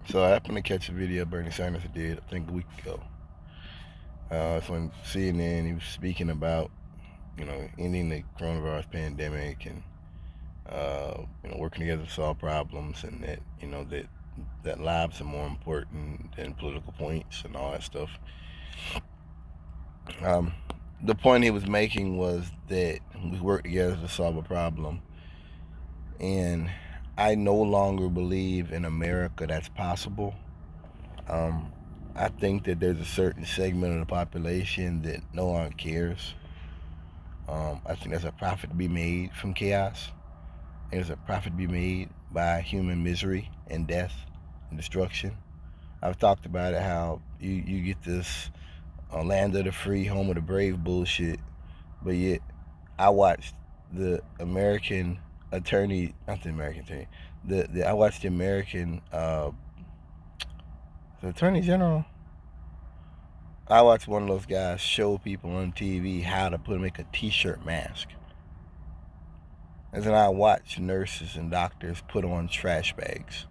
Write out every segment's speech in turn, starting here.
So I happened to catch a video Bernie Sanders did, I think a week ago. It's on CNN. He was speaking about, ending the coronavirus pandemic and, working together to solve problems, and that, that lives are more important than political points and all that stuff. Um, the point he was making was that we work together to solve a problem, and I no longer believe in America that's possible. Um, I think that there's a certain segment of the population that no one cares. I think there's a profit to be made from chaos. There's a profit to be made by human misery and death and destruction. I've talked about it, how you get this land of the free, home of the brave bullshit, but yet I watched the American attorney, not the American attorney, I watched the American the attorney general. I watched one of those guys show people on TV how to make a t-shirt mask. And then I watched nurses and doctors put on trash bags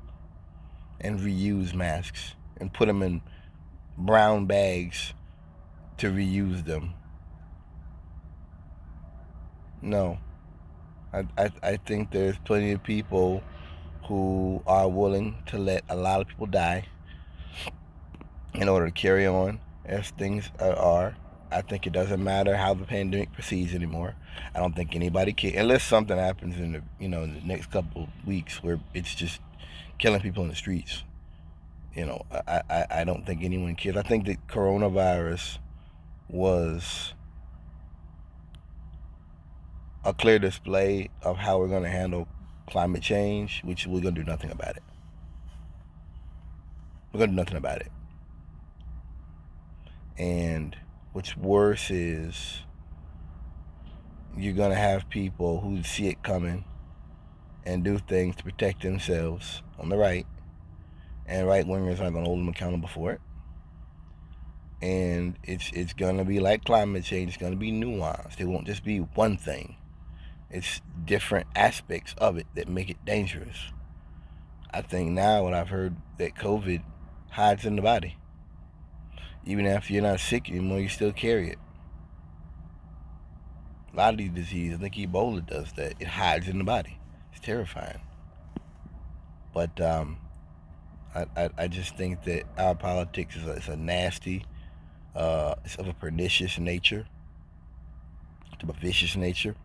and reuse masks and put them in brown bags to reuse them. No, I think there's plenty of people who are willing to let a lot of people die in order to carry on as things are. I think it doesn't matter how the pandemic proceeds anymore. I don't think anybody cares unless something happens in the in the next couple of weeks where it's just killing people in the streets. I don't think anyone cares. I think that coronavirus was a clear display of how we're going to handle climate change, which we're going to do nothing about it. We're going to do nothing about it. And what's worse is you're going to have people who see it coming and do things to protect themselves on the right, and right wingers aren't going to hold them accountable for it. And it's going to be like climate change. It's going to be nuanced. It won't just be one thing. It's different aspects of it that make it dangerous. I think now what I've heard that COVID hides in the body. Even after you're not sick anymore, you still carry it. A lot of these diseases, I think Ebola does that. It hides in the body. It's terrifying. But I just think that our politics is a nasty, it's of a pernicious nature, of a vicious nature.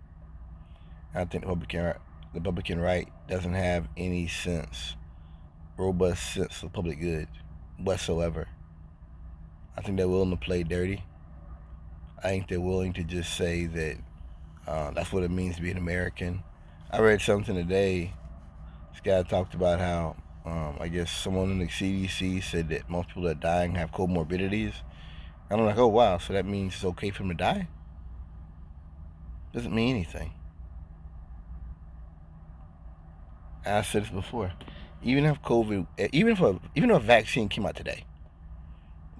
I think the Republican right doesn't have any robust sense of public good whatsoever. I think they're willing to play dirty. I think they're willing to just say that that's what it means to be an American. I read something today. This guy talked about how I guess someone in the CDC said that most people that are dying have comorbidities. And I'm like, oh wow, so that means it's okay for them to die? Doesn't mean anything. I said this before. Even if COVID, even if a vaccine came out today,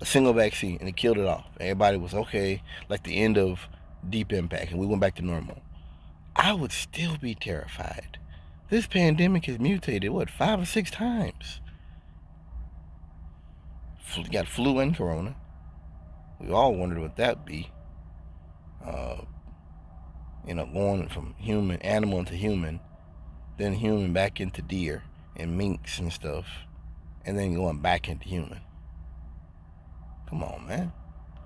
a single vaccine, and it killed it off, everybody was okay, like the end of Deep Impact, and we went back to normal, I would still be terrified. This pandemic has mutated, what, 5 or 6 times? You got flu and corona. We all wondered what that would be. Uh, going from animal into human, then human back into deer and minks and stuff, and then going back into human. Come on, man.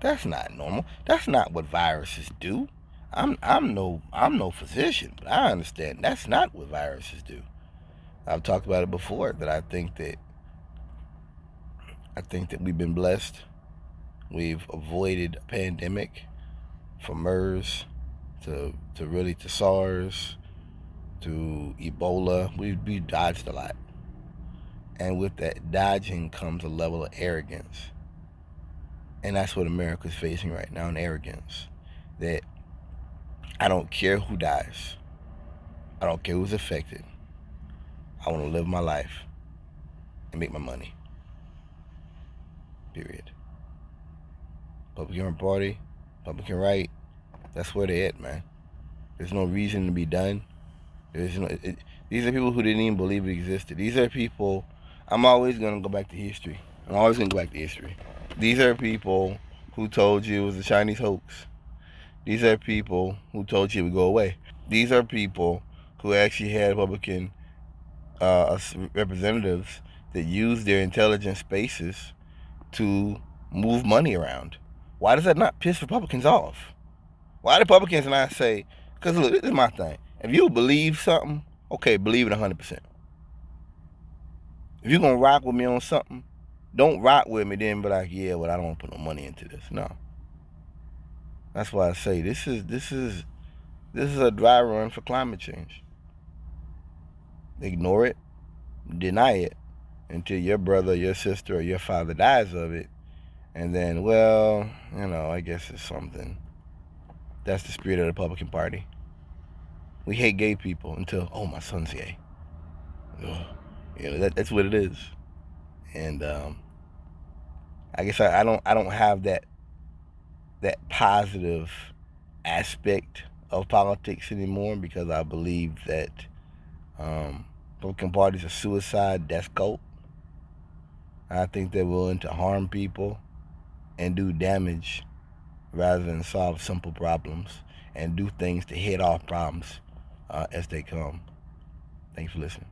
That's not normal. That's not what viruses do. I'm no physician, but I understand that's not what viruses do. I've talked about it before that I think that we've been blessed. We've avoided a pandemic from MERS to SARS to Ebola. We dodged a lot. And with that dodging comes a level of arrogance. And that's what America's facing right now, an arrogance. That I don't care who dies. I don't care who's affected. I want to live my life and make my money. Period. Republican Party, Republican right, that's where they at, man. There's no reason to be done. These are people who didn't even believe it existed. These are people. I'm always going to go back to history. I'm always going to go back to history. These are people who told you it was a Chinese hoax. These are people who told you it would go away. These are people who actually had Republican representatives that used their intelligence spaces to move money around. Why does that not piss Republicans off? Why do Republicans not say, because look, this is my thing. If you believe something, okay, believe it 100%. If you're going to rock with me on something, don't rock with me then be like, yeah, well, I don't want to put no money into this. No. That's why I say this is a dry run for climate change. Ignore it, deny it, until your brother, your sister, or your father dies of it. And then, well, I guess it's something. That's the spirit of the Republican Party. We hate gay people until, oh, my son's gay. Ugh. That's what it is. And I guess I don't have that positive aspect of politics anymore, because I believe that Republican Party is a suicide death cult. I think they're willing to harm people and do damage rather than solve simple problems and do things to head off problems as they come. Thanks for listening.